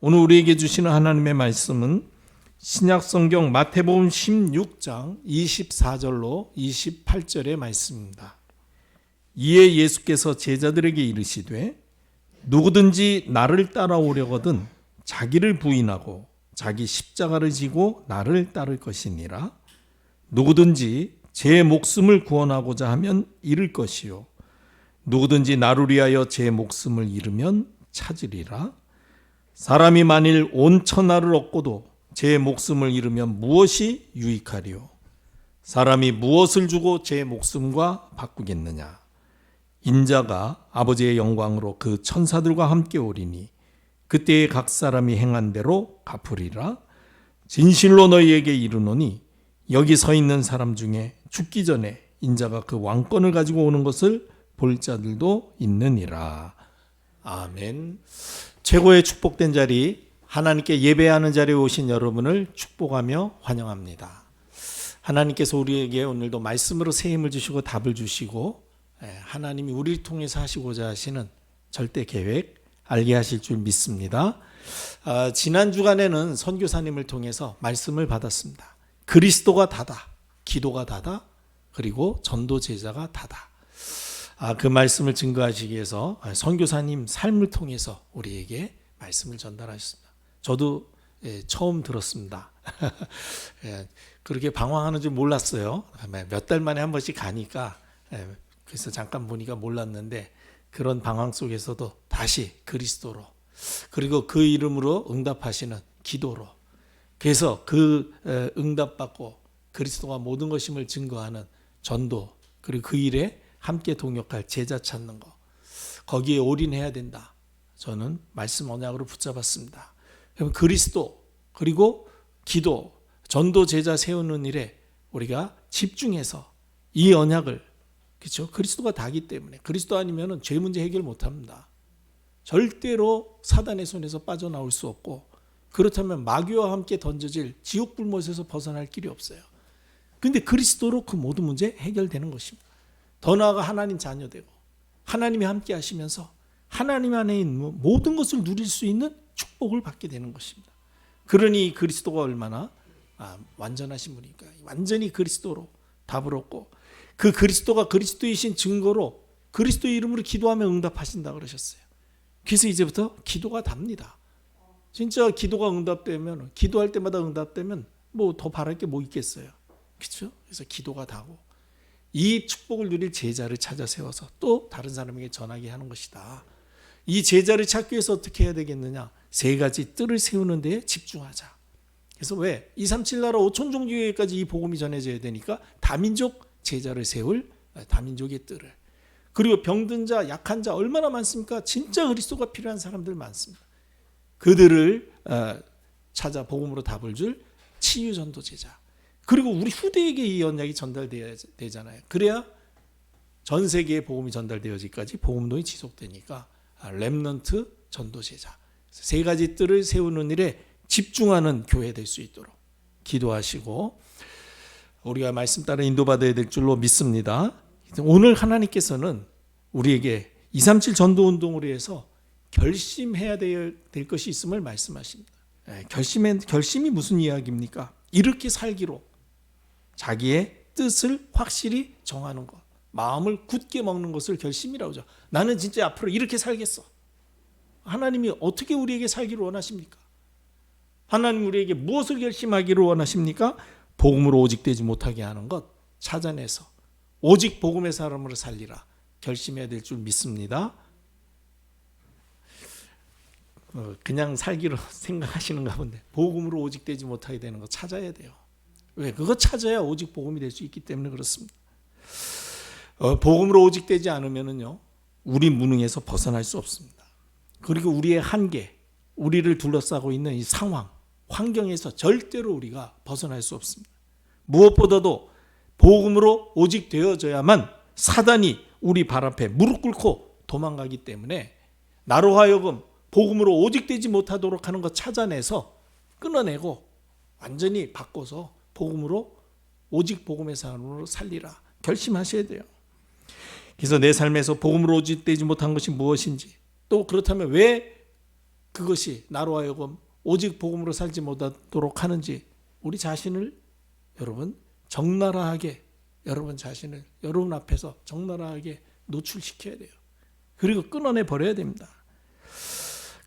오늘 우리에게 주시는 하나님의 말씀은 신약성경 마태복음 16장 24절로 28절의 말씀입니다. 이에 예수께서 제자들에게 이르시되 누구든지 나를 따라오려거든 자기를 부인하고 자기 십자가를 지고 나를 따를 것이니라. 누구든지 제 목숨을 구원하고자 하면 잃을 것이요 누구든지 나를 위하여 제 목숨을 잃으면 찾으리라. 사람이 만일 온 천하를 얻고도 제 목숨을 잃으면 무엇이 유익하리요? 사람이 무엇을 주고 제 목숨과 바꾸겠느냐? 인자가 아버지의 영광으로 그 천사들과 함께 오리니 그때에 각 사람이 행한 대로 갚으리라. 진실로 너희에게 이르노니 여기 서 있는 사람 중에 죽기 전에 인자가 그 왕권을 가지고 오는 것을 볼 자들도 있느니라. 아멘. 최고의 축복된 자리, 하나님께 예배하는 자리에 오신 여러분을 축복하며 환영합니다. 하나님께서 우리에게 오늘도 말씀으로 새 힘을 주시고 답을 주시고 하나님이 우리를 통해서 하시고자 하시는 절대 계획 알게 하실 줄 믿습니다. 지난 주간에는 선교사님을 통해서 말씀을 받았습니다. 그리스도가 다다, 기도가 다다, 그리고 전도 제자가 다다. 그 말씀을 증거하시기 위해서 선교사님 삶을 통해서 우리에게 말씀을 전달하셨습니다. 저도 처음 들었습니다. 그렇게 방황하는 줄 몰랐어요. 몇 달 만에 한 번씩 가니까 그래서 잠깐 보니까 몰랐는데 그런 방황 속에서도 다시 그리스도로 그리고 그 이름으로 응답하시는 기도로 그래서 그 응답받고 그리스도가 모든 것임을 증거하는 전도 그리고 그 일에 함께 동역할 제자 찾는 거 거기에 올인해야 된다. 저는 말씀 언약으로 붙잡았습니다. 그리스도 그리고 기도 전도 제자 세우는 일에 우리가 집중해서 이 언약을 그렇죠? 그리스도가 다기 때문에 그리스도 아니면은 죄 문제 해결 못합니다. 절대로 사단의 손에서 빠져나올 수 없고 그렇다면 마귀와 함께 던져질 지옥 불못에서 벗어날 길이 없어요. 그런데 그리스도로 그 모든 문제 해결되는 것입니다. 더 나아가 하나님 자녀되고 하나님이 함께 하시면서 하나님 안에 있는 모든 것을 누릴 수 있는 축복을 받게 되는 것입니다. 그러니 그리스도가 얼마나 완전하신 분이니까 완전히 그리스도로 답을 얻고 그 그리스도가 그리스도이신 증거로 그리스도의 이름으로 기도하며 응답하신다 그러셨어요. 그래서 이제부터 기도가 답니다. 진짜 기도가 응답되면 기도할 때마다 응답되면 뭐 더 바랄 게 뭐 있겠어요. 그렇죠? 그래서 기도가 다고 이 축복을 누릴 제자를 찾아 세워서 또 다른 사람에게 전하게 하는 것이다. 이 제자를 찾기 위해서 어떻게 해야 되겠느냐? 세 가지 뜰을 세우는 데에 집중하자. 그래서 왜? 237 나라 5천 종교회까지 이 복음이 전해져야 되니까 다민족 제자를 세울 다민족의 뜰을. 그리고 병든 자, 약한 자 얼마나 많습니까? 진짜 그리스도가 필요한 사람들 많습니다. 그들을 찾아 복음으로 답을 줄 치유 전도 제자. 그리고 우리 후대에게 이 언약이 전달돼야 되잖아요. 그래야 전 세계에 복음이 전달되어지기까지 복음론이 지속되니까 렘넌트 전도 제자. 세 가지 뜰을 세우는 일에 집중하는 교회 될 수 있도록 기도하시고 우리가 말씀 따라 인도받아야 될 줄로 믿습니다. 오늘 하나님께서는 우리에게 237 전도운동으로 해서 결심해야 될 것이 있음을 말씀하십니다. 결심이 무슨 이야기입니까? 이렇게 살기로 자기의 뜻을 확실히 정하는 것, 마음을 굳게 먹는 것을 결심이라고 하죠. 나는 진짜 앞으로 이렇게 살겠어. 하나님이 어떻게 우리에게 살기를 원하십니까? 하나님 우리에게 무엇을 결심하기를 원하십니까? 복음으로 오직 되지 못하게 하는 것 찾아내서 오직 복음의 사람으로 살리라 결심해야 될 줄 믿습니다. 그냥 살기로 생각하시는가 본데 복음으로 오직 되지 못하게 되는 거 찾아야 돼요. 왜? 그거 찾아야 오직 복음이 될 수 있기 때문에 그렇습니다. 복음으로 오직 되지 않으면은요, 우리 무능에서 벗어날 수 없습니다. 그리고 우리의 한계, 우리를 둘러싸고 있는 이 상황, 환경에서 절대로 우리가 벗어날 수 없습니다. 무엇보다도 복음으로 오직 되어져야만 사단이 우리 발 앞에 무릎 꿇고 도망가기 때문에 나로 하여금 복음으로 오직 되지 못하도록 하는 것 찾아내서 끊어내고 완전히 바꿔서 복음으로 오직 복음의 사람으로 살리라 결심하셔야 돼요. 그래서 내 삶에서 복음으로 오직 되지 못한 것이 무엇인지 또 그렇다면 왜 그것이 나로 하여금 오직 복음으로 살지 못하도록 하는지 우리 자신을 여러분 적나라하게 여러분 자신을 여러분 앞에서 적나라하게 노출시켜야 돼요. 그리고 끊어내 버려야 됩니다.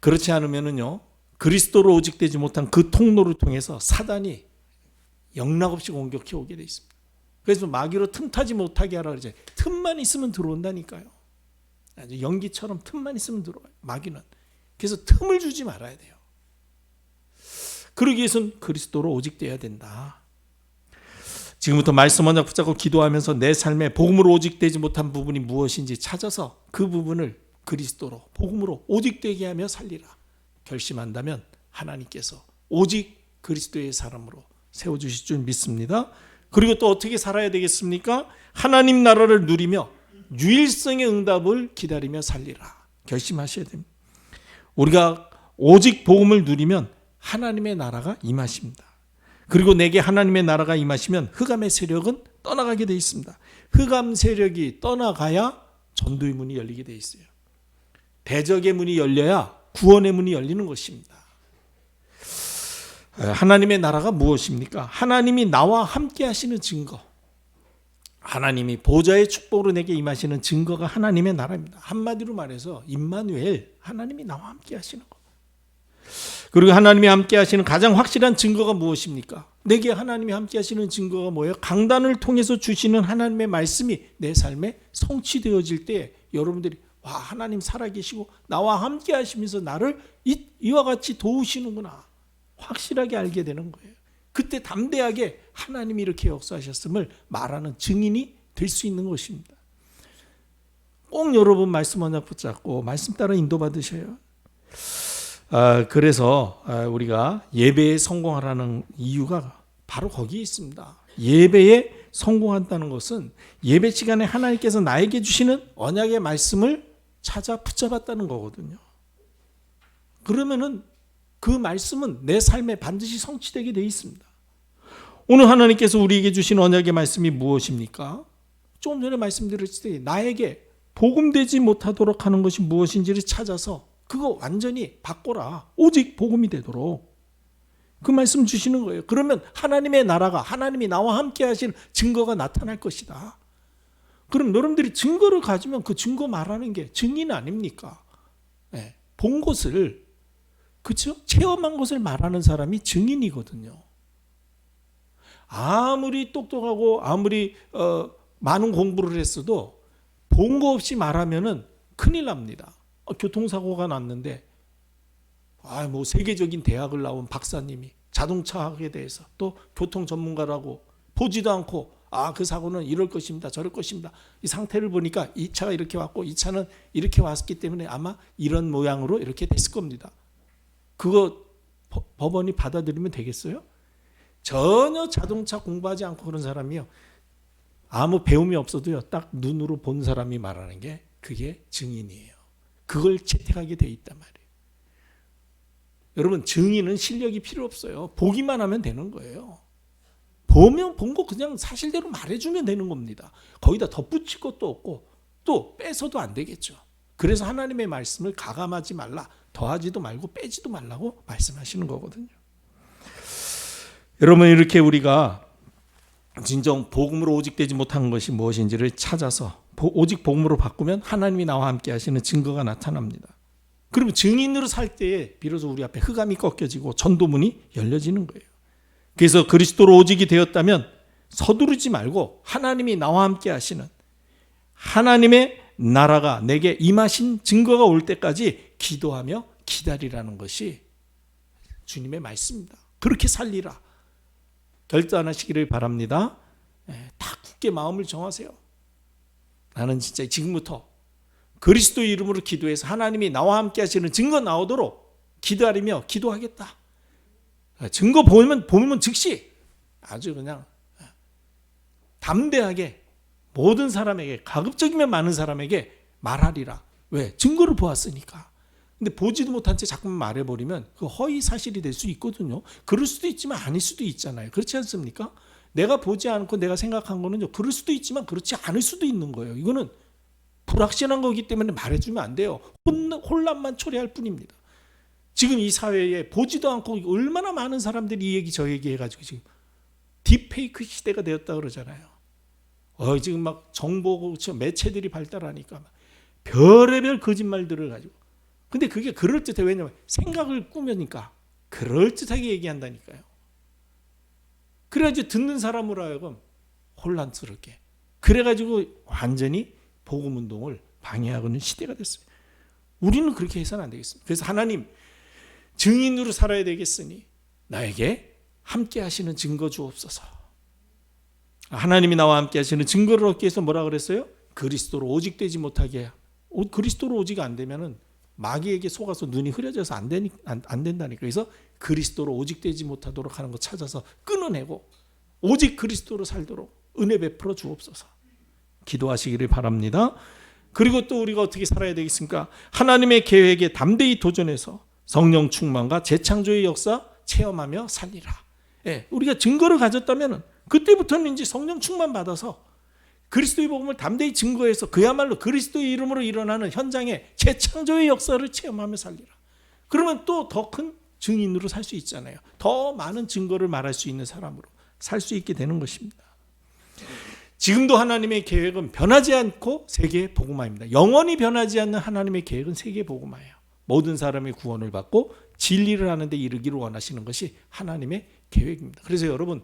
그렇지 않으면은요 그리스도로 오직 되지 못한 그 통로를 통해서 사단이 영락없이 공격해 오게 돼 있습니다. 그래서 마귀로 틈타지 못하게 하라 그러죠. 틈만 있으면 들어온다니까요. 아주 연기처럼 틈만 있으면 들어와요. 마귀는. 그래서 틈을 주지 말아야 돼요. 그러기 위해서는 그리스도로 오직 되어야 된다. 지금부터 말씀 언약 붙잡고 기도하면서 내 삶에 복음으로 오직 되지 못한 부분이 무엇인지 찾아서 그 부분을 그리스도로 복음으로 오직 되게 하며 살리라 결심한다면 하나님께서 오직 그리스도의 사람으로 세워주실 줄 믿습니다. 그리고 또 어떻게 살아야 되겠습니까? 하나님 나라를 누리며 유일성의 응답을 기다리며 살리라 결심하셔야 됩니다. 우리가 오직 복음을 누리면 하나님의 나라가 임하십니다. 그리고 내게 하나님의 나라가 임하시면 흑암의 세력은 떠나가게 되어 있습니다. 흑암 세력이 떠나가야 전도의 문이 열리게 되어 있어요. 대적의 문이 열려야 구원의 문이 열리는 것입니다. 하나님의 나라가 무엇입니까? 하나님이 나와 함께 하시는 증거, 하나님이 보좌의 축복으로 내게 임하시는 증거가 하나님의 나라입니다. 한마디로 말해서 임마누엘, 하나님이 나와 함께 하시는 것. 그리고 하나님이 함께 하시는 가장 확실한 증거가 무엇입니까? 내게 하나님이 함께 하시는 증거가 뭐예요? 강단을 통해서 주시는 하나님의 말씀이 내 삶에 성취되어질 때 여러분들이 와, 하나님 살아계시고 나와 함께 하시면서 나를 이와 같이 도우시는구나 확실하게 알게 되는 거예요. 그때 담대하게 하나님이 이렇게 역사하셨음을 말하는 증인이 될 수 있는 것입니다. 꼭 여러분 말씀 언약 붙잡고 말씀 따라 인도받으셔요. 그래서 우리가 예배에 성공하라는 이유가 바로 거기에 있습니다. 예배에 성공한다는 것은 예배 시간에 하나님께서 나에게 주시는 언약의 말씀을 찾아 붙잡았다는 거거든요. 그러면은 그 말씀은 내 삶에 반드시 성취되게 되어 있습니다. 오늘 하나님께서 우리에게 주신 언약의 말씀이 무엇입니까? 조금 전에 말씀드렸을 때 나에게 복음되지 못하도록 하는 것이 무엇인지를 찾아서 그거 완전히 바꿔라. 오직 복음이 되도록. 그 말씀 주시는 거예요. 그러면 하나님의 나라가 하나님이 나와 함께 하시는 증거가 나타날 것이다. 그럼 여러분들이 증거를 가지면 그 증거 말하는 게 증인 아닙니까? 네. 본 것을 그렇죠? 체험한 것을 말하는 사람이 증인이거든요. 아무리 똑똑하고 아무리 많은 공부를 했어도 본 거 없이 말하면은 큰일 납니다. 교통사고가 났는데 뭐 세계적인 대학을 나온 박사님이 자동차학에 대해서 또 교통 전문가라고 보지도 않고 그 사고는 이럴 것입니다. 저럴 것입니다. 이 상태를 보니까 이 차가 이렇게 왔고 이 차는 이렇게 왔기 때문에 아마 이런 모양으로 이렇게 됐을 겁니다. 그거 법원이 받아들이면 되겠어요? 전혀 자동차 공부하지 않고 그런 사람이요. 아무 배움이 없어도요. 딱 눈으로 본 사람이 말하는 게 그게 증인이에요. 그걸 채택하게 돼 있단 말이에요. 여러분 증인은 실력이 필요 없어요. 보기만 하면 되는 거예요. 보면 본 거 그냥 사실대로 말해주면 되는 겁니다. 거기다 덧붙일 것도 없고 또 빼서도 안 되겠죠. 그래서 하나님의 말씀을 가감하지 말라. 더하지도 말고 빼지도 말라고 말씀하시는 거거든요. 여러분 이렇게 우리가 진정 복음으로 오직 되지 못한 것이 무엇인지를 찾아서 오직 복음으로 바꾸면 하나님이 나와 함께 하시는 증거가 나타납니다. 그러면 증인으로 살 때에 비로소 우리 앞에 흑암이 꺾여지고 전도문이 열려지는 거예요. 그래서 그리스도로 오직이 되었다면 서두르지 말고 하나님이 나와 함께 하시는 하나님의 나라가 내게 임하신 증거가 올 때까지 기도하며 기다리라는 것이 주님의 말씀입니다. 그렇게 살리라. 결단하시기를 바랍니다. 다 굳게 마음을 정하세요. 나는 진짜 지금부터 그리스도의 이름으로 기도해서 하나님이 나와 함께 하시는 증거 나오도록 기다리며 기도하겠다. 증거 보면 즉시 아주 그냥 담대하게 모든 사람에게 가급적이면 많은 사람에게 말하리라. 왜? 증거를 보았으니까. 근데 보지도 못한 채 자꾸만 말해버리면 그 허위 사실이 될 수 있거든요. 그럴 수도 있지만 아닐 수도 있잖아요. 그렇지 않습니까? 내가 보지 않고 내가 생각한 거는요. 그럴 수도 있지만 그렇지 않을 수도 있는 거예요. 이거는 불확실한 거기 때문에 말해주면 안 돼요. 혼란만 초래할 뿐입니다. 지금 이 사회에 보지도 않고 얼마나 많은 사람들이 이 얘기 저 얘기 해가지고 지금 딥페이크 시대가 되었다 그러잖아요. 지금 막 정보 매체들이 발달하니까 막 별의별 거짓말들을 가지고. 근데 그게 그럴듯해. 왜냐면 생각을 꾸며니까 그럴듯하게 얘기한다니까요. 그래가지고 듣는 사람으로 하여금 혼란스럽게. 그래가지고 완전히 복음운동을 방해하고는 시대가 됐어요. 우리는 그렇게 해서는 안 되겠습니다. 그래서 하나님, 증인으로 살아야 되겠으니 나에게 함께 하시는 증거 주옵소서. 하나님이 나와 함께 하시는 증거를 얻기 위해서 뭐라 그랬어요? 그리스도로 오직 되지 못하게. 그리스도로 오직 안 되면은 마귀에게 속아서 눈이 흐려져서 안 된다니까. 그래서 그리스도로 오직 되지 못하도록 하는 거 찾아서 끊어내고 오직 그리스도로 살도록 은혜 베풀어 주옵소서. 기도하시기를 바랍니다. 그리고 또 우리가 어떻게 살아야 되겠습니까? 하나님의 계획에 담대히 도전해서 성령 충만과 재창조의 역사 체험하며 살리라. 우리가 증거를 가졌다면 그때부터는 이제 성령 충만 받아서 그리스도의 복음을 담대히 증거해서 그야말로 그리스도의 이름으로 일어나는 현장에 재창조의 역사를 체험하며 살리라. 그러면 또 더 큰 증인으로 살 수 있잖아요. 더 많은 증거를 말할 수 있는 사람으로 살 수 있게 되는 것입니다. 지금도 하나님의 계획은 변하지 않고 세계 복음화입니다. 영원히 변하지 않는 하나님의 계획은 세계 복음화예요. 모든 사람이 구원을 받고 진리를 하는 데 이르기를 원하시는 것이 하나님의 계획입니다. 그래서 여러분,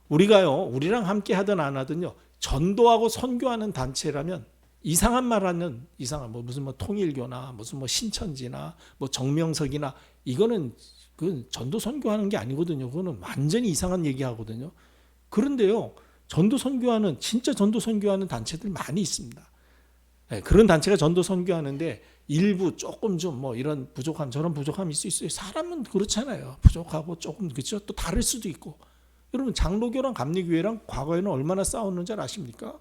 우리랑 함께 하든 안 하든요, 전도하고 선교하는 단체라면 이상한 말하는 무슨 통일교나 무슨 신천지나 정명석이나 이거는 그 전도 선교하는 게 아니거든요. 그거는 완전히 이상한 얘기하거든요. 그런데요, 진짜 전도 선교하는 단체들 많이 있습니다. 그런 단체가 전도 선교하는데 일부 조금 좀 이런 부족함 저런 부족함이 있을 수 있어요. 사람은 그렇잖아요. 부족하고 조금 그렇죠. 또 다를 수도 있고. 여러분, 장로교랑 감리교회랑 과거에는 얼마나 싸웠는지 아십니까?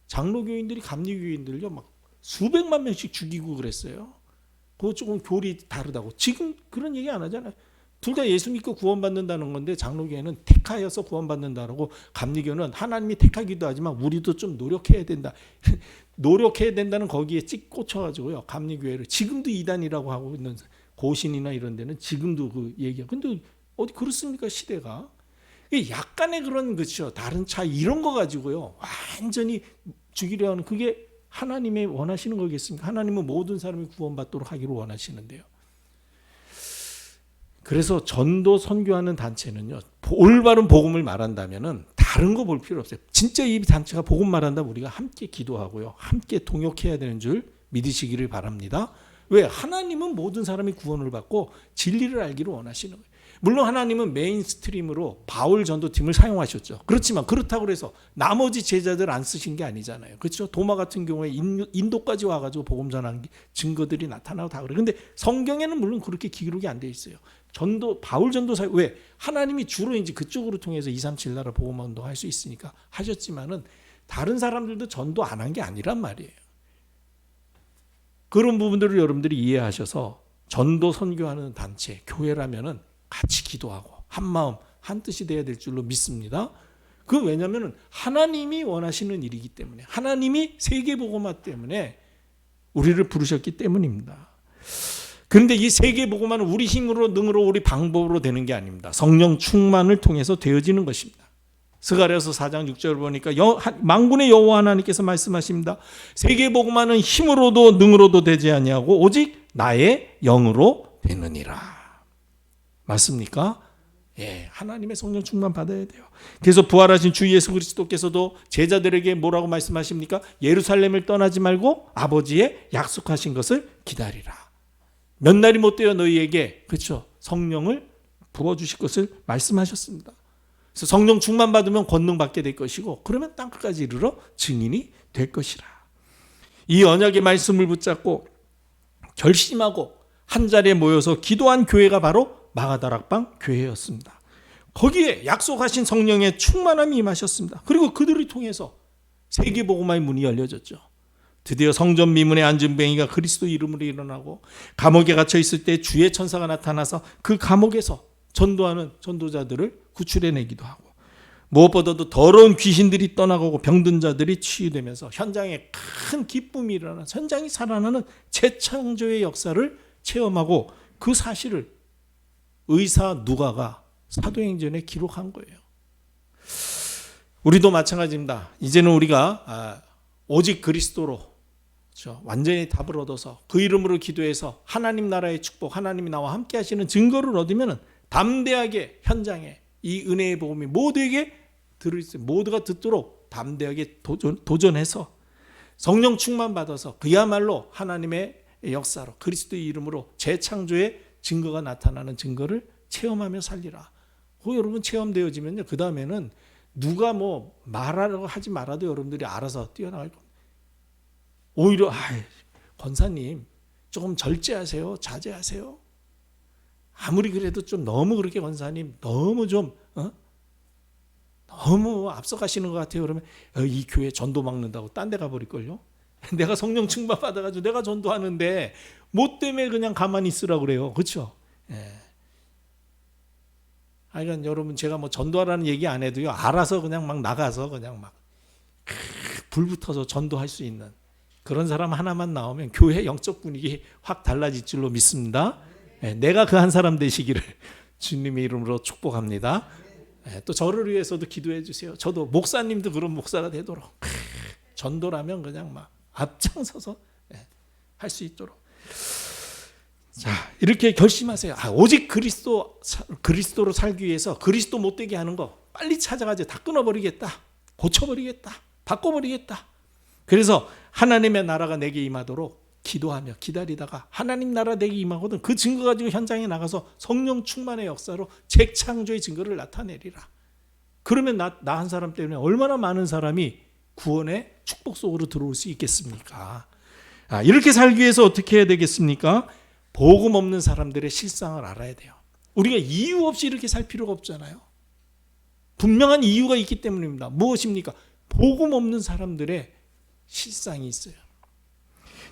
장로교인들이 감리교인들요 막 수백만 명씩 죽이고 그랬어요. 그거 조금 교리 다르다고. 지금 그런 얘기 안 하잖아요. 둘 다 예수 믿고 구원받는다는 건데 장로교회는 택하여서 구원받는다라고, 감리교는 하나님이 택하기도 하지만 우리도 좀 노력해야 된다. 노력해야 된다는 거기에 찍 꽂혀가지고요. 감리교회를 지금도 이단이라고 하고 있는 고신이나 이런 데는 지금도 그 얘기야. 근데 어디 그렇습니까 시대가? 약간의 그런 그렇죠. 다른 차이 이런 거 가지고요 완전히 죽이려 하는 그게 하나님의 원하시는 거겠습니까? 하나님은 모든 사람이 구원받도록 하기를 원하시는데요. 그래서 전도 선교하는 단체는요, 올바른 복음을 말한다면은 다른 거 볼 필요 없어요. 진짜 이 단체가 복음 말한다면 우리가 함께 기도하고요, 함께 동역해야 되는 줄 믿으시기를 바랍니다. 왜? 하나님은 모든 사람이 구원을 받고 진리를 알기를 원하시는 거예요. 물론 하나님은 메인스트림으로 바울 전도팀을 사용하셨죠. 그렇지만 그렇다고 해서 나머지 제자들 안 쓰신 게 아니잖아요. 그렇죠? 도마 같은 경우에 인도까지 와가지고 복음 전한 증거들이 나타나고 다 그래요. 근데 성경에는 물론 그렇게 기록이 안 돼 있어요. 바울 전도사, 왜? 하나님이 주로 이제 그쪽으로 통해서 237 나라 복음 운동 할 수 있으니까 하셨지만은 다른 사람들도 전도 안 한 게 아니란 말이에요. 그런 부분들을 여러분들이 이해하셔서 전도 선교하는 단체, 교회라면은 같이 기도하고 한 마음 한 뜻이 돼야 될 줄로 믿습니다. 그 왜냐하면 하나님이 원하시는 일이기 때문에, 하나님이 세계복음화 때문에 우리를 부르셨기 때문입니다. 그런데 이 세계복음화는 우리 힘으로 능으로 우리 방법으로 되는 게 아닙니다. 성령 충만을 통해서 되어지는 것입니다. 스가랴서 4장 6절 보니까 만군의 여호와 하나님께서 말씀하십니다. 세계복음화는 힘으로도 능으로도 되지 아니하고 오직 나의 영으로 되느니라. 맞습니까? 예, 하나님의 성령 충만 받아야 돼요. 그래서 부활하신 주 예수 그리스도께서도 제자들에게 뭐라고 말씀하십니까? 예루살렘을 떠나지 말고 아버지의 약속하신 것을 기다리라. 몇 날이 못 되어 너희에게 그렇죠, 성령을 부어주실 것을 말씀하셨습니다. 그래서 성령 충만 받으면 권능 받게 될 것이고, 그러면 땅끝까지 이르러 증인이 될 것이라. 이 언약의 말씀을 붙잡고 결심하고 한 자리에 모여서 기도한 교회가 바로 마가다락방 교회였습니다. 거기에 약속하신 성령의 충만함이 임하셨습니다. 그리고 그들을 통해서 세계복음화의 문이 열려졌죠. 드디어 성전 미문에 앉은 뱅이가 그리스도 이름으로 일어나고, 감옥에 갇혀 있을 때 주의 천사가 나타나서 그 감옥에서 전도하는 전도자들을 구출해내기도 하고, 무엇보다도 더러운 귀신들이 떠나가고 병든 자들이 치유되면서 현장에 큰 기쁨이 일어나는, 현장이 살아나는 재창조의 역사를 체험하고 그 사실을 의사 누가가 사도행전에 기록한 거예요. 우리도 마찬가지입니다. 이제는 우리가 오직 그리스도로, 그렇죠, 완전히 답을 얻어서 그 이름으로 기도해서 하나님 나라의 축복, 하나님이 나와 함께 하시는 증거를 얻으면 담대하게 현장에 이 은혜의 복음이 모두에게 들을 수, 모두가 듣도록 담대하게 도전해서 성령 충만 받아서 그야말로 하나님의 역사로 그리스도의 이름으로 재창조의 증거가 나타나는 증거를 체험하며 살리라. 여러분 체험되어지면요, 그 다음에는 누가 뭐 말하라고 하지 말아도 여러분들이 알아서 뛰어나갈 겁니다. 오히려 권사님 조금 절제하세요, 자제하세요. 아무리 그래도 좀 너무 그렇게 권사님 너무 좀 너무 앞서가시는 것 같아요. 그러면 이 교회 전도 막는다고 딴 데 가버릴걸요. 내가 성령 충만 받아가지고 내가 전도하는데 뭐 때문에 그냥 가만히 있으라고 그래요. 그렇죠? 예. 그러니까 여러분 제가 뭐 전도하라는 얘기 안 해도요, 알아서 그냥 막 나가서 그냥 막 불 붙어서 전도할 수 있는 그런 사람 하나만 나오면 교회 영적 분위기 확 달라질 줄로 믿습니다. 예, 내가 그 한 사람 되시기를 주님의 이름으로 축복합니다. 예, 또 저를 위해서도 기도해 주세요. 저도 목사님도 그런 목사가 되도록 전도라면 그냥 막 앞장서서 할 수 있도록. 자, 이렇게 결심하세요. 오직 그리스도로 살기 위해서 그리스도 못되게 하는 거 빨리 찾아가지. 다 끊어버리겠다, 고쳐버리겠다, 바꿔버리겠다. 그래서 하나님의 나라가 내게 임하도록 기도하며 기다리다가 하나님 나라 내게 임하거든 그 증거 가지고 현장에 나가서 성령 충만의 역사로 재창조의 증거를 나타내리라. 그러면 나 한 사람 때문에 얼마나 많은 사람이 구원의 축복 속으로 들어올 수 있겠습니까? 이렇게 살기 위해서 어떻게 해야 되겠습니까? 복음 없는 사람들의 실상을 알아야 돼요. 우리가 이유 없이 이렇게 살 필요가 없잖아요. 분명한 이유가 있기 때문입니다. 무엇입니까? 복음 없는 사람들의 실상이 있어요.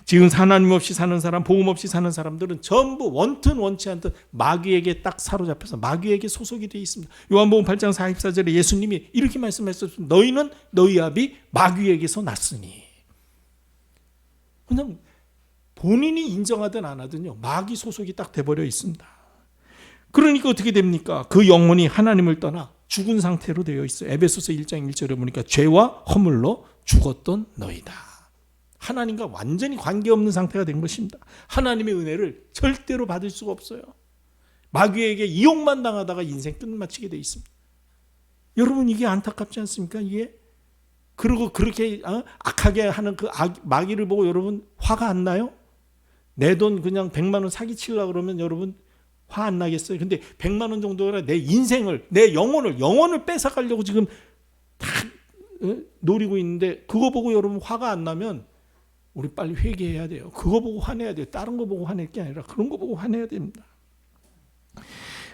지금 하나님 없이 사는 사람, 복음 없이 사는 사람들은 전부 원튼 원치 않든 마귀에게 딱 사로잡혀서 마귀에게 소속이 되어 있습니다. 요한복음 8장 44절에 예수님이 이렇게 말씀하셨습니다. 너희는 너희 아비 마귀에게서 났으니. 그냥 본인이 인정하든 안 하든요, 마귀 소속이 딱 돼버려 있습니다. 그러니까 어떻게 됩니까? 그 영혼이 하나님을 떠나 죽은 상태로 되어 있어요. 에베소서 1장 1절에 보니까 죄와 허물로 죽었던 너희다. 하나님과 완전히 관계없는 상태가 된 것입니다. 하나님의 은혜를 절대로 받을 수가 없어요. 마귀에게 이용만 당하다가 인생 끝마치게 돼 있습니다. 여러분 이게 안타깝지 않습니까? 이게 그리고 그렇게 악하게 하는 그 마귀를 보고 여러분 화가 안 나요? 내 돈 그냥 100만 원 사기치려고 그러면 여러분 화 안 나겠어요? 근데 100만 원 정도가 내 인생을, 내 영혼을 뺏어가려고 지금 다 노리고 있는데 그거 보고 여러분 화가 안 나면 우리 빨리 회개해야 돼요. 그거 보고 화내야 돼요. 다른 거 보고 화낼 게 아니라 그런 거 보고 화내야 됩니다.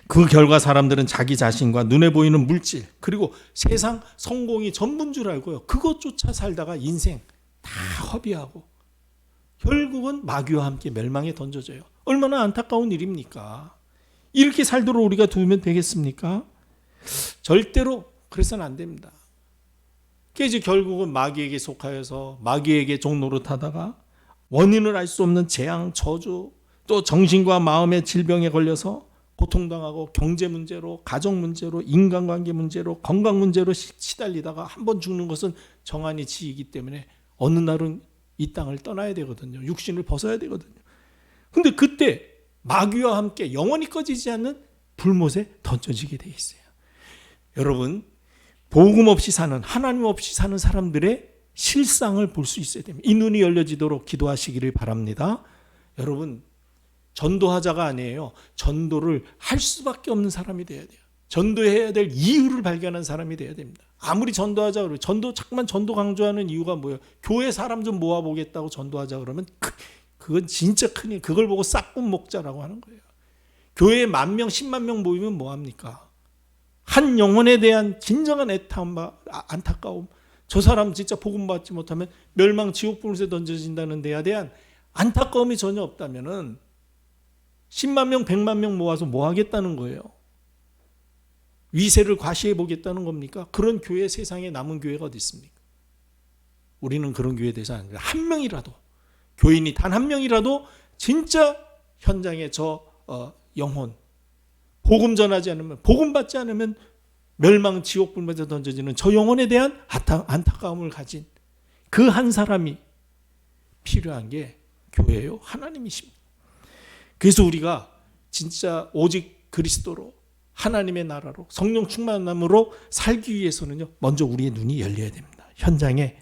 그 결과 사람들은 자기 자신과 눈에 보이는 물질 그리고 세상 성공이 전부인 줄 알고요, 그것조차 살다가 인생 다 허비하고 결국은 마귀와 함께 멸망에 던져져요. 얼마나 안타까운 일입니까? 이렇게 살도록 우리가 두면 되겠습니까? 절대로 그래서는 안 됩니다. 그래서 결국은 마귀에게 속하여서 마귀에게 종노릇하다가 원인을 알 수 없는 재앙, 저주, 또 정신과 마음의 질병에 걸려서 고통당하고 경제 문제로, 가정 문제로, 인간관계 문제로, 건강 문제로 시달리다가 한 번 죽는 것은 정한이 지이기 때문에 어느 날은 이 땅을 떠나야 되거든요. 육신을 벗어야 되거든요. 근데 그때 마귀와 함께 영원히 꺼지지 않는 불못에 던져지게 돼 있어요. 여러분, 복음 없이 사는, 하나님 없이 사는 사람들의 실상을 볼 수 있어야 됩니다. 이 눈이 열려지도록 기도하시기를 바랍니다. 여러분, 전도하자가 아니에요. 전도를 할 수밖에 없는 사람이 돼야 돼요. 전도해야 될 이유를 발견한 사람이 돼야 됩니다. 아무리 전도하자 그러면 자꾸만 전도 강조하는 이유가 뭐예요? 교회 사람 좀 모아보겠다고 전도하자 그러면 그건 진짜 큰 일. 그걸 보고 싹군 목자라고 하는 거예요. 교회에 10,000명, 10만 명 모이면 뭐합니까? 한 영혼에 대한 진정한 애타움과 안타까움, 저 사람 진짜 복음 받지 못하면 멸망 지옥 불못에 던져진다는 데에 대한 안타까움이 전혀 없다면은 10만 명, 100만 명 모아서 뭐 하겠다는 거예요? 위세를 과시해 보겠다는 겁니까? 그런 교회, 세상에 남은 교회가 어디 있습니까? 우리는 그런 교회에 대해서 한 명이라도, 교인이 단 한 명이라도 진짜 현장에 저 영혼, 복음 전하지 않으면, 복음 받지 않으면 멸망 지옥 불못에 던져지는 저 영혼에 대한 안타까움을 가진 그 한 사람이 필요한 게 교회요, 하나님이십니다. 그래서 우리가 진짜 오직 그리스도로, 하나님의 나라로, 성령 충만함으로 살기 위해서는요, 먼저 우리의 눈이 열려야 됩니다. 현장에,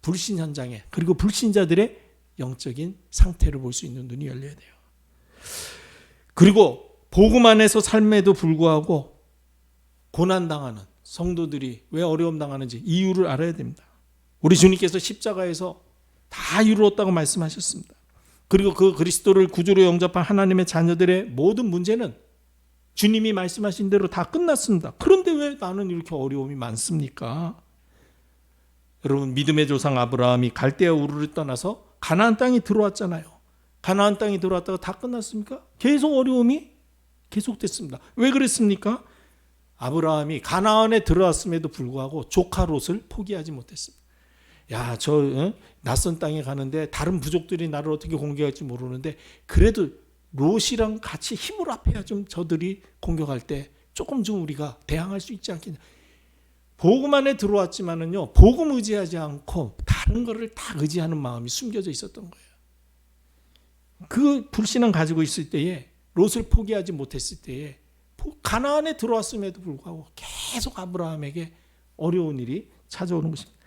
불신 현장에, 그리고 불신자들의 영적인 상태를 볼 수 있는 눈이 열려야 돼요. 그리고 복음 안에서 삶에도 불구하고 고난당하는 성도들이 왜 어려움 당하는지 이유를 알아야 됩니다. 우리 주님께서 십자가에서 다 이루었다고 말씀하셨습니다. 그리고 그 그리스도를 구주로 영접한 하나님의 자녀들의 모든 문제는 주님이 말씀하신 대로 다 끝났습니다. 그런데 왜 나는 이렇게 어려움이 많습니까? 여러분, 믿음의 조상 아브라함이 갈대아 우르를 떠나서 가나안 땅에 들어왔잖아요. 가나안 땅에 들어왔다가 다 끝났습니까? 계속 어려움이 계속됐습니다. 왜 그랬습니까? 아브라함이 가나안에 들어왔음에도 불구하고 조카 롯을 포기하지 못했습니다. 야, 낯선 땅에 가는데 다른 부족들이 나를 어떻게 공격할지 모르는데 그래도 롯이랑 같이 힘을 합해야 좀 저들이 공격할 때 조금 좀 우리가 대항할 수 있지 않겠냐. 복음 안에 들어왔지만은요, 복음 의지하지 않고 다른 거를 다 의지하는 마음이 숨겨져 있었던 거예요. 그 불신을 가지고 있을 때에, 롯을 포기하지 못했을 때에 가나안에 들어왔음에도 불구하고 계속 아브라함에게 어려운 일이 찾아오는 것입니다.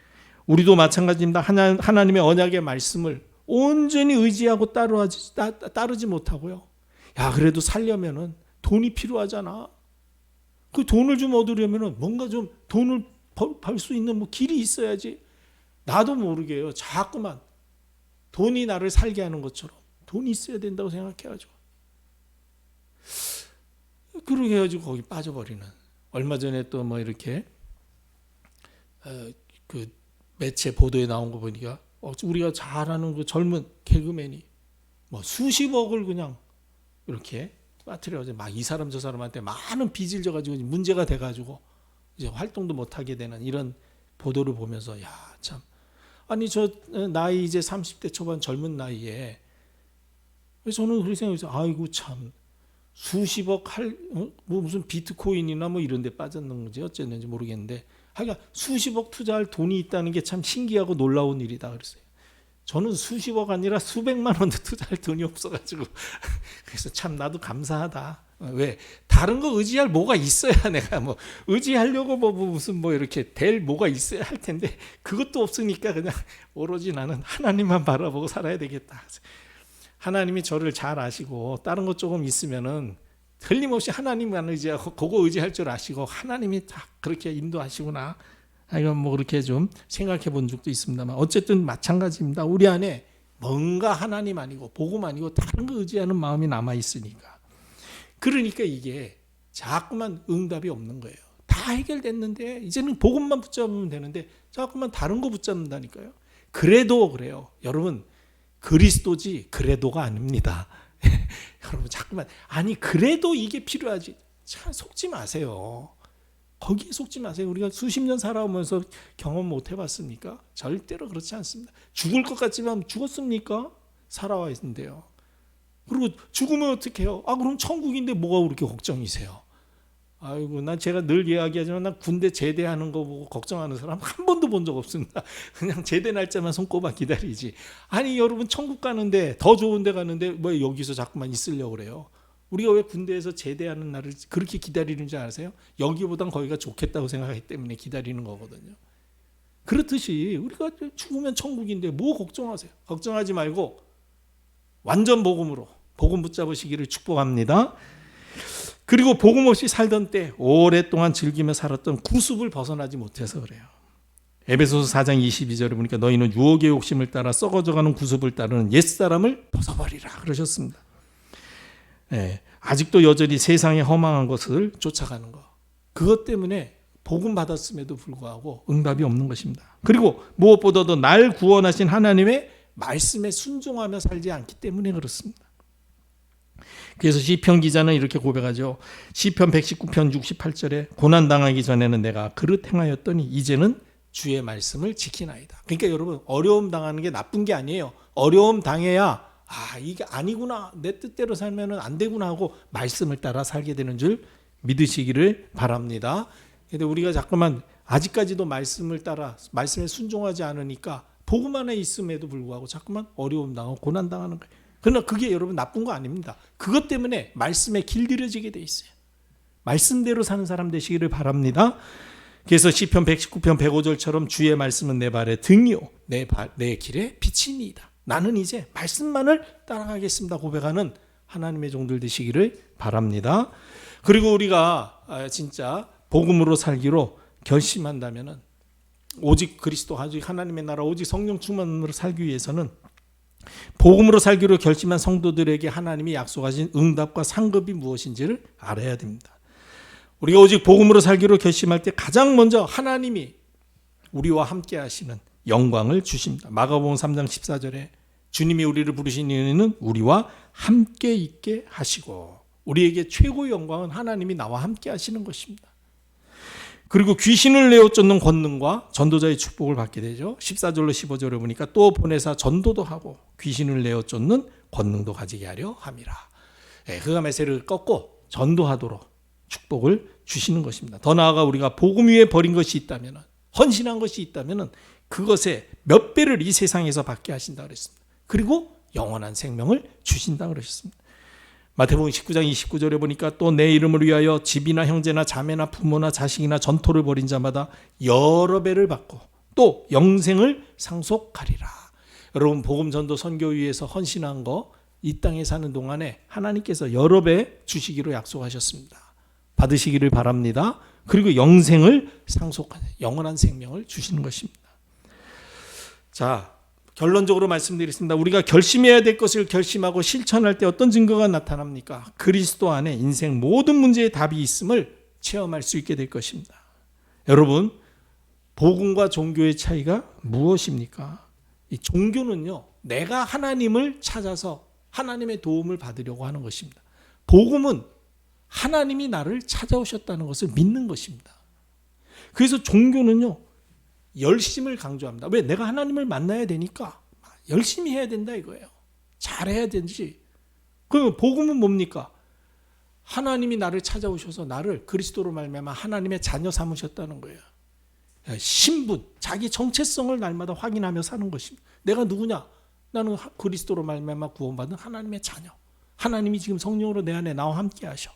우리도 마찬가지입니다. 하나님의 언약의 말씀을 온전히 의지하고 따르지 못하고요. 야, 그래도 살려면은 돈이 필요하잖아. 그 돈을 좀 얻으려면은 뭔가 좀 돈을 벌 수 있는 뭐 길이 있어야지. 나도 모르게요, 자꾸만 돈이 나를 살게 하는 것처럼 돈이 있어야 된다고 생각해가지고 그렇게 해가지고 거기 빠져버리는. 얼마 전에 또 뭐 이렇게 그 매체 보도에 나온 거 보니까 우리가 잘 아는 그 젊은 개그맨이 뭐 수십억을 그냥 이렇게 빠뜨려서 막 이 사람 저 사람한테 많은 빚을 져가지고 문제가 돼가지고 이제 활동도 못하게 되는 이런 보도를 보면서, 야, 참, 아니 저 나이 이제 30대 초반 젊은 나이에, 저는 그렇게 생각해서 아이고 참, 수십억 뭐 무슨 비트코인이나 뭐 이런 데 빠졌는지 어쨌는지 모르겠는데 하여간 수십억 투자할 돈이 있다는 게 참 신기하고 놀라운 일이다 그랬어요. 저는 수십억 아니라 수백만 원도 투자할 돈이 없어가지고 그래서 참 나도 감사하다. 왜? 다른 거 의지할 뭐가 있어야 내가 뭐 의지하려고 뭐 무슨 뭐 이렇게 될 뭐가 있어야 할 텐데 그것도 없으니까 그냥 오로지 나는 하나님만 바라보고 살아야 되겠다. 하나님이 저를 잘 아시고 다른 것 조금 있으면은 틀림없이 하나님만 의지하고 그거 의지할 줄 아시고 하나님이 다 그렇게 인도하시구나. 이건 뭐 그렇게 좀 생각해 본 적도 있습니다만 어쨌든 마찬가지입니다. 우리 안에 뭔가 하나님 아니고 복음 아니고 다른 거 의지하는 마음이 남아 있으니까. 그러니까 이게 자꾸만 응답이 없는 거예요. 다 해결됐는데 이제는 복음만 붙잡으면 되는데 자꾸만 다른 거 붙잡는다니까요. 그래도 그래요. 여러분, 그리스도지 그래도가 아닙니다. 여러분 자꾸만 아니 그래도 이게 필요하지. 참 속지 마세요. 거기에 속지 마세요. 우리가 수십 년 살아오면서 경험 못 해봤습니까? 절대로 그렇지 않습니다. 죽을 것 같지만 죽었습니까? 살아와 있는데요. 그리고 죽으면 어떻게 해요? 그럼 천국인데 뭐가 그렇게 걱정이세요? 아이고, 난 제가 늘 이야기하지만 난 군대 제대하는 거 보고 걱정하는 사람 한 번도 본 적 없습니다. 그냥 제대 날짜만 손꼽아 기다리지. 아니 여러분, 천국 가는데 더 좋은 데 가는데 왜 여기서 자꾸만 있으려고 그래요? 우리가 왜 군대에서 제대하는 날을 그렇게 기다리는 줄 아세요? 여기보단 거기가 좋겠다고 생각하기 때문에 기다리는 거거든요. 그렇듯이 우리가 죽으면 천국인데 뭐 걱정하세요? 걱정하지 말고 완전 복음으로 복음 붙잡으시기를 축복합니다. 그리고 복음 없이 살던 때 오랫동안 즐기며 살았던 구습을 벗어나지 못해서 그래요. 에베소서 4장 22절에 보니까 너희는 유혹의 욕심을 따라 썩어져가는 구습을 따르는 옛사람을 벗어버리라 그러셨습니다. 네, 아직도 여전히 세상의 허망한 것을 쫓아가는 것. 그것 때문에 복음 받았음에도 불구하고 응답이 없는 것입니다. 그리고 무엇보다도 날 구원하신 하나님의 말씀에 순종하며 살지 않기 때문에 그렇습니다. 그래서 시편 기자는 이렇게 고백하죠. 시편 119편 68절에 고난당하기 전에는 내가 그릇 행하였더니 이제는 주의 말씀을 지키나이다. 그러니까 여러분, 어려움 당하는 게 나쁜 게 아니에요. 어려움 당해야 이게 아니구나, 내 뜻대로 살면 안 되구나 하고 말씀을 따라 살게 되는 줄 믿으시기를 바랍니다. 근데 우리가 자꾸만 아직까지도 말씀을 따라 말씀에 순종하지 않으니까 복음 안에 있음에도 불구하고 자꾸만 어려움 당하고 고난 당하는 거예요. 그러나 그게 여러분 나쁜 거 아닙니다. 그것 때문에 말씀에 길들여지게 돼 있어요. 말씀대로 사는 사람 되시기를 바랍니다. 그래서 시편 119편 105절처럼 주의 말씀은 내 발의 등이요 내 길의 빛이니이다. 나는 이제 말씀만을 따라가겠습니다 고백하는 하나님의 종들 되시기를 바랍니다. 그리고 우리가 진짜 복음으로 살기로 결심한다면 오직 그리스도, 오직 하나님의 나라, 오직 성령 충만으로 살기 위해서는 복음으로 살기로 결심한 성도들에게 하나님이 약속하신 응답과 상급이 무엇인지를 알아야 됩니다. 우리가 오직 복음으로 살기로 결심할 때 가장 먼저 하나님이 우리와 함께 하시는 영광을 주십니다. 마가복음 3장 14절에 주님이 우리를 부르신 이유는 우리와 함께 있게 하시고, 우리에게 최고의 영광은 하나님이 나와 함께 하시는 것입니다. 그리고 귀신을 내어 쫓는 권능과 전도자의 축복을 받게 되죠. 14절로 15절에 보니까 또 보내사 전도도 하고 귀신을 내어 쫓는 권능도 가지게 하려 함이라. 그가 메세를 꺾고 전도하도록 축복을 주시는 것입니다. 더 나아가 우리가 복음 위에 버린 것이 있다면, 헌신한 것이 있다면 그것의 몇 배를 이 세상에서 받게 하신다 그랬습니다. 그리고 영원한 생명을 주신다 그러셨습니다. 마태복음 19장 29절에 보니까 또 내 이름을 위하여 집이나 형제나 자매나 부모나 자식이나 전토를 벌인 자마다 여러 배를 받고 또 영생을 상속하리라. 여러분, 복음 전도 선교 위해서 헌신한 거 이 땅에 사는 동안에 하나님께서 여러 배 주시기로 약속하셨습니다. 받으시기를 바랍니다. 그리고 영생을 상속하는 영원한 생명을 주시는 것입니다. 자, 결론적으로 말씀드리겠습니다. 우리가 결심해야 될 것을 결심하고 실천할 때 어떤 증거가 나타납니까? 그리스도 안에 인생 모든 문제의 답이 있음을 체험할 수 있게 될 것입니다. 여러분, 복음과 종교의 차이가 무엇입니까? 이 종교는요, 내가 하나님을 찾아서 하나님의 도움을 받으려고 하는 것입니다. 복음은 하나님이 나를 찾아오셨다는 것을 믿는 것입니다. 그래서 종교는요, 열심을 강조합니다. 왜? 내가 하나님을 만나야 되니까 열심히 해야 된다 이거예요. 잘해야 되지. 그럼 복음은 뭡니까? 하나님이 나를 찾아오셔서 나를 그리스도로 말미암아 하나님의 자녀 삼으셨다는 거예요. 신분, 자기 정체성을 날마다 확인하며 사는 것입니다. 내가 누구냐? 나는 그리스도로 말미암아 구원받은 하나님의 자녀. 하나님이 지금 성령으로 내 안에 나와 함께 하셔.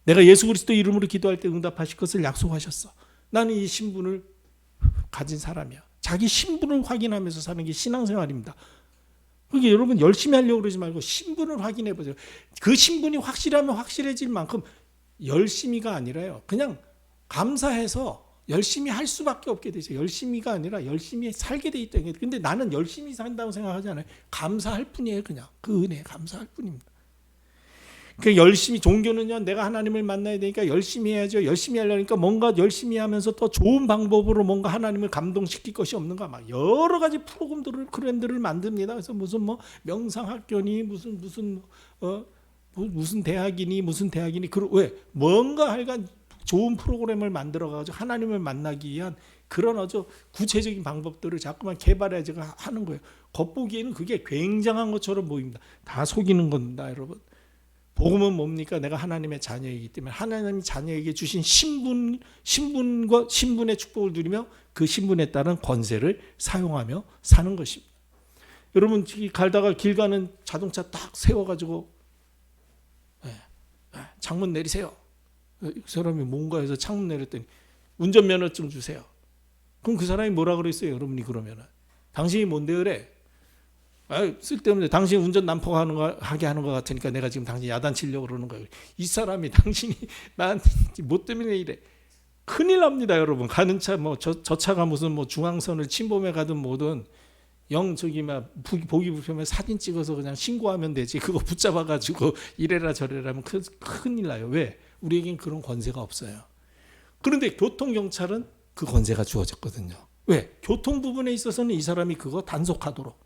내가 예수 그리스도 이름으로 기도할 때 응답하실 것을 약속하셨어. 나는 이 신분을 가진 사람이야. 자기 신분을 확인하면서 사는 게 신앙생활입니다. 그러니까 여러분, 열심히 하려고 그러지 말고 신분을 확인해 보세요. 그 신분이 확실하면 확실해질 만큼 열심히가 아니라요, 그냥 감사해서 열심히 할 수밖에 없게 되죠. 열심히가 아니라 열심히 살게 돼 있다. 근데 나는 열심히 산다고 생각하지 않아요. 감사할 뿐이에요. 그냥 그 은혜에 감사할 뿐입니다. 그 열심히, 종교는요, 내가 하나님을 만나야 되니까 열심히 해야죠. 열심히 하려니까 뭔가 열심히 하면서 더 좋은 방법으로 뭔가 하나님을 감동시킬 것이 없는가, 막 여러 가지 프로그램들을 만듭니다. 그래서 무슨 뭐 명상학교니 무슨 대학이니 왜 뭔가 하여간 좋은 프로그램을 만들어 가지고 하나님을 만나기 위한 그런 아주 구체적인 방법들을 자꾸만 개발해서 하는 거예요. 겉보기에는 그게 굉장한 것처럼 보입니다. 다 속이는 겁니다, 여러분. 복음은 뭡니까? 내가 하나님의 자녀이기 때문에 하나님의 자녀에게 주신 신분과 신분의 축복을 누리며 그 신분에 따른 권세를 사용하며 사는 것입니다. 여러분, 갈다가 길 가는 자동차 딱 세워가지고 창문 내리세요. 그 사람이 뭔가 해서 창문 내렸더니 운전면허증 주세요. 그럼 그 사람이 뭐라 그랬어요? 여러분이 그러면은 당신이 뭔데 그래? 쓸데없는데 당신이 운전 난폭하게 하는 것 같으니까 내가 지금 당신 야단치려고 그러는 거예요. 이 사람이 당신이 나한테 뭐 때문에 이래? 큰일 납니다, 여러분. 가는 차 저 차가 무슨 뭐 중앙선을 침범해 가든 뭐든 저기 막 보기 불편하면 사진 찍어서 그냥 신고하면 되지. 그거 붙잡아 가지고 이래라 저래라 하면 큰일 나요. 왜? 우리에겐 그런 권세가 없어요. 그런데 교통경찰은 그 권세가 주어졌거든요. 왜? 교통 부분에 있어서는 이 사람이 그거 단속하도록,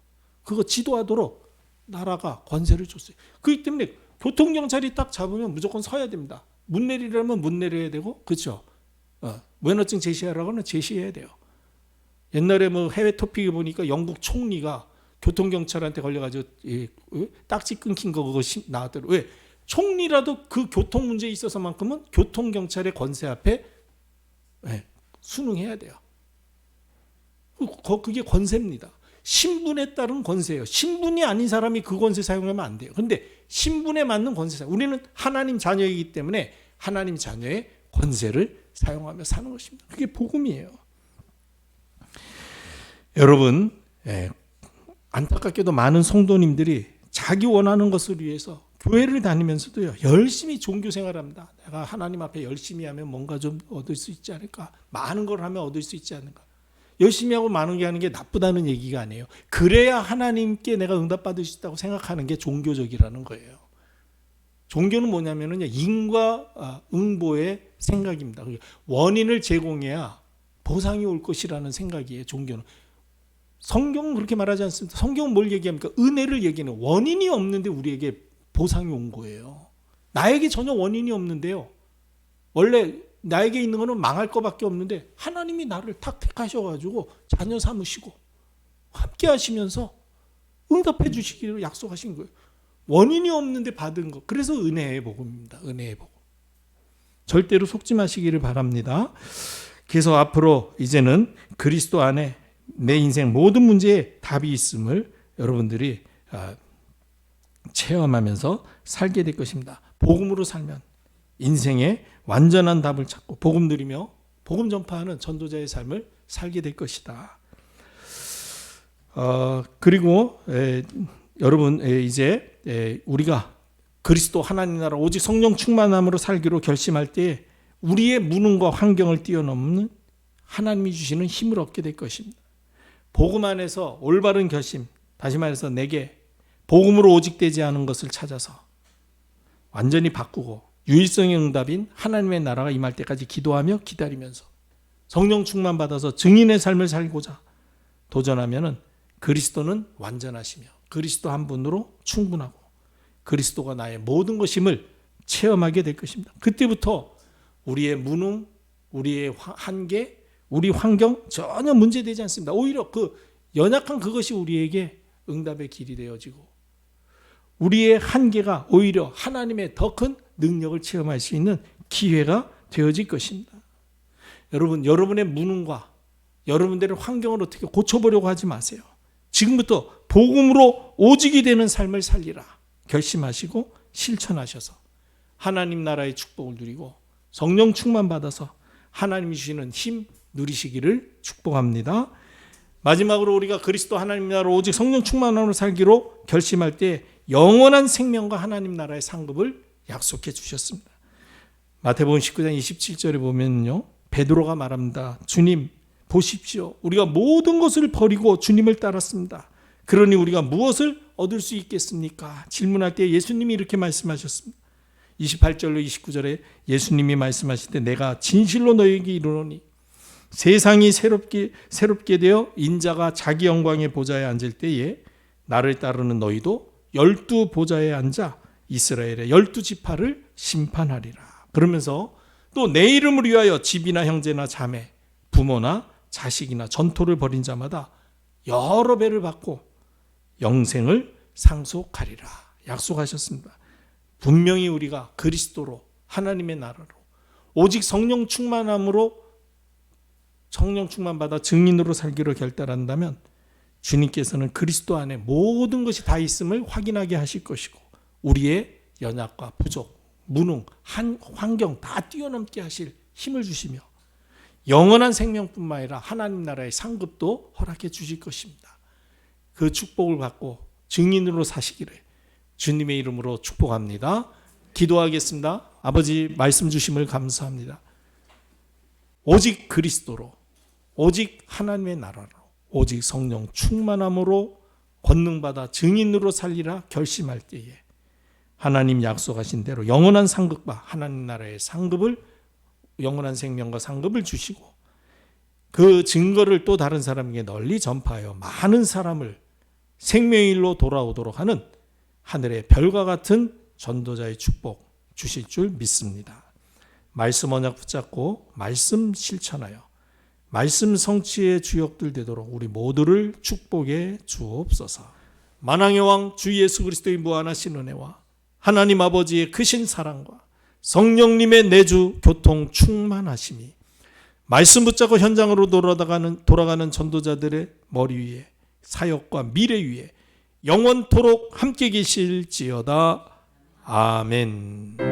그거 지도하도록 나라가 권세를 줬어요. 그렇기 때문에 교통경찰이 딱 잡으면 무조건 서야 됩니다. 문 내리려면 문 내려야 되고, 그렇죠? 면허증 제시하라고는 제시해야 돼요. 옛날에 뭐 해외 토픽에 보니까 영국 총리가 교통경찰한테 걸려가지고 딱지 끊긴 거 그거 나왔더라고요. 왜? 총리라도 그 교통 문제에 있어서만큼은 교통경찰의 권세 앞에 순응해야 돼요. 그게 권세입니다. 신분에 따른 권세예요. 신분이 아닌 사람이 그 권세 사용하면 안 돼요. 그런데 신분에 맞는 권세 사용. 우리는 하나님 자녀이기 때문에 하나님 자녀의 권세를 사용하며 사는 것입니다. 그게 복음이에요. 여러분, 안타깝게도 많은 성도님들이 자기 원하는 것을 위해서 교회를 다니면서도요, 열심히 종교 생활합니다. 내가 하나님 앞에 열심히 하면 뭔가 좀 얻을 수 있지 않을까? 많은 걸 하면 얻을 수 있지 않을까? 열심히 하고 많은 게 하는 게 나쁘다는 얘기가 아니에요. 그래야 하나님께 내가 응답받을 수 있다고 생각하는 게 종교적이라는 거예요. 종교는 뭐냐면은 인과 응보의 생각입니다. 원인을 제공해야 보상이 올 것이라는 생각이에요. 종교는. 성경은 그렇게 말하지 않습니다. 성경은 뭘 얘기합니까? 은혜를 얘기하는, 원인이 없는데 우리에게 보상이 온 거예요. 나에게 전혀 원인이 없는데요. 원래 나에게 있는 거는 망할 거밖에 없는데 하나님이 나를 탁 택하셔가지고 자녀 삼으시고 함께 하시면서 응답해 주시기를 약속하신 거예요. 원인이 없는데 받은 거. 그래서 은혜의 복음입니다. 은혜의 복음. 절대로 속지 마시기를 바랍니다. 그래서 앞으로 이제는 그리스도 안에 내 인생 모든 문제에 답이 있음을 여러분들이 체험하면서 살게 될 것입니다. 복음으로 살면 인생의 완전한 답을 찾고 복음 누리며 복음 전파하는 전도자의 삶을 살게 될 것이다. 그리고 여러분 이제 우리가 그리스도 하나님 나라 오직 성령 충만함으로 살기로 결심할 때 우리의 무능과 환경을 뛰어넘는 하나님이 주시는 힘을 얻게 될 것입니다. 복음 안에서 올바른 결심, 다시 말해서 내게 복음으로 오직 되지 않은 것을 찾아서 완전히 바꾸고 유일성의 응답인 하나님의 나라가 임할 때까지 기도하며 기다리면서 성령 충만 받아서 증인의 삶을 살고자 도전하면은 그리스도는 완전하시며 그리스도 한 분으로 충분하고 그리스도가 나의 모든 것임을 체험하게 될 것입니다. 그때부터 우리의 무능, 우리의 한계, 우리 환경 전혀 문제되지 않습니다. 오히려 그 연약한 그것이 우리에게 응답의 길이 되어지고 우리의 한계가 오히려 하나님의 더 큰 능력을 체험할 수 있는 기회가 되어질 것입니다. 여러분, 여러분의 무능과 여러분들의 환경을 어떻게 고쳐보려고 하지 마세요. 지금부터 복음으로 오직이 되는 삶을 살리라 결심하시고 실천하셔서 하나님 나라의 축복을 누리고 성령 충만 받아서 하나님이 주시는 힘 누리시기를 축복합니다. 마지막으로 우리가 그리스도 하나님 나라 오직 성령 충만함으로 살기로 결심할 때 영원한 생명과 하나님 나라의 상급을 약속해 주셨습니다. 마태복음 19장 27절에 보면요, 베드로가 말합니다. 주님 보십시오. 우리가 모든 것을 버리고 주님을 따랐습니다. 그러니 우리가 무엇을 얻을 수 있겠습니까? 질문할 때 예수님이 이렇게 말씀하셨습니다. 28절로 29절에 예수님이 말씀하실 때 내가 진실로 너희에게 이르노니 세상이 새롭게 되어 인자가 자기 영광의 보좌에 앉을 때에 나를 따르는 너희도 12 보좌에 앉아 이스라엘의 12지파를 심판하리라. 그러면서 또 내 이름을 위하여 집이나 형제나 자매, 부모나 자식이나 전토를 벌인 자마다 여러 배를 받고 영생을 상속하리라 약속하셨습니다. 분명히 우리가 그리스도로 하나님의 나라로 오직 성령 충만함으로 성령 충만받아 증인으로 살기로 결단한다면 주님께서는 그리스도 안에 모든 것이 다 있음을 확인하게 하실 것이고 우리의 연약과 부족, 무능, 환경 다 뛰어넘게 하실 힘을 주시며 영원한 생명뿐만 아니라 하나님 나라의 상급도 허락해 주실 것입니다. 그 축복을 받고 증인으로 사시기를 주님의 이름으로 축복합니다. 기도하겠습니다. 아버지 말씀 주심을 감사합니다. 오직 그리스도로 오직 하나님의 나라로 오직 성령 충만함으로 권능받아 증인으로 살리라 결심할 때에 하나님 약속하신 대로 영원한 상급과 하나님 나라의 상급을 영원한 생명과 상급을 주시고 그 증거를 또 다른 사람에게 널리 전파하여 많은 사람을 생명의 일로 돌아오도록 하는 하늘의 별과 같은 전도자의 축복 주실 줄 믿습니다. 말씀 언약 붙잡고 말씀 실천하여 말씀 성취의 주역들 되도록 우리 모두를 축복해 주옵소서. 만왕의 왕 주 예수 그리스도의 무한하신 은혜와 하나님 아버지의 크신 사랑과 성령님의 내주 교통 충만하심이 말씀 붙잡고 현장으로 돌아가는 전도자들의 머리 위에 사역과 미래 위에 영원토록 함께 계실지어다. 아멘.